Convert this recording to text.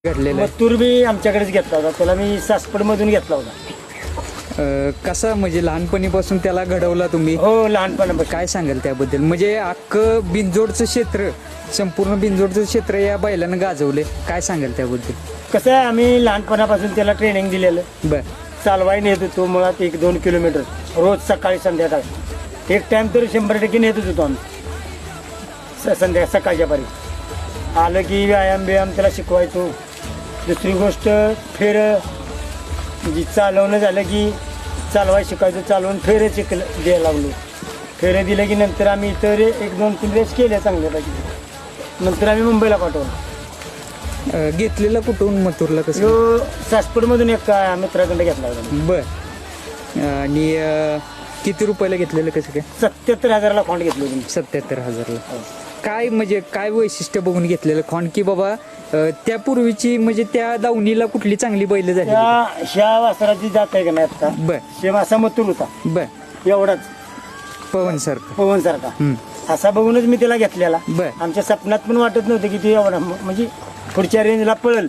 घडलेलं आहे. मथुर बी आमच्याकडेच घेतला होता, त्याला मी सासपडमधून घेतला होता. कसा म्हणजे लहानपणीपासून त्याला घडवला तुम्ही, हो, लहानपणापासून. काय सांगाल त्याबद्दल? म्हणजे अख्खं बिनजोडचं क्षेत्र, संपूर्ण बिनजोडचं क्षेत्र या बैलानं गाजवले, काय सांगाल त्याबद्दल? कसं आहे, आम्ही लहानपणापासून त्याला ट्रेनिंग दिलेलं. बर. चालवाय नेत होतो मुळात 1-2 किलोमीटर रोज, सकाळी संध्याकाळी. एक टाइम तर 100% नेतच होतो आम्ही. सकाळच्या पारी आलं की व्यायाम त्याला शिकवायचो. दुसरी गोष्ट फेर म्हणजे चालवणं झालं की चालवाय शिकायचो, चालवून फेरे द्यायला लागलो. फेरे दिले की नंतर आम्ही इतर 1-2-3 रेस केल्या चांगल्यापैकी. नंतर आम्ही मुंबईला पाठवलं. घेतलेला कुठून मथुरला कसं? जो सासपडमधून एक मित्राकडे घेतला होता. बर. आणि किती रुपयाला घेतलेलं कसं काय? 77,000ला खोंड घेतलं होतं. 77,000ला. काय म्हणजे काय वैशिष्ट्य बघून घेतलेलं खोंड, की बाबा त्यापूर्वीची म्हणजे त्या दावणीला कुठली चांगली बैल झाली? ह्या वासराची जात आहे का नाही आता, बर. शेम असा मथुर होता, बर. एवढाच पवन सारखं. पवन सारखा. असा बघूनच मी त्याला घेतलेला. बर. आमच्या स्वप्नात पण वाटत नव्हतं की ते एवढा म्हणजे पुढच्या रेंजला पळल.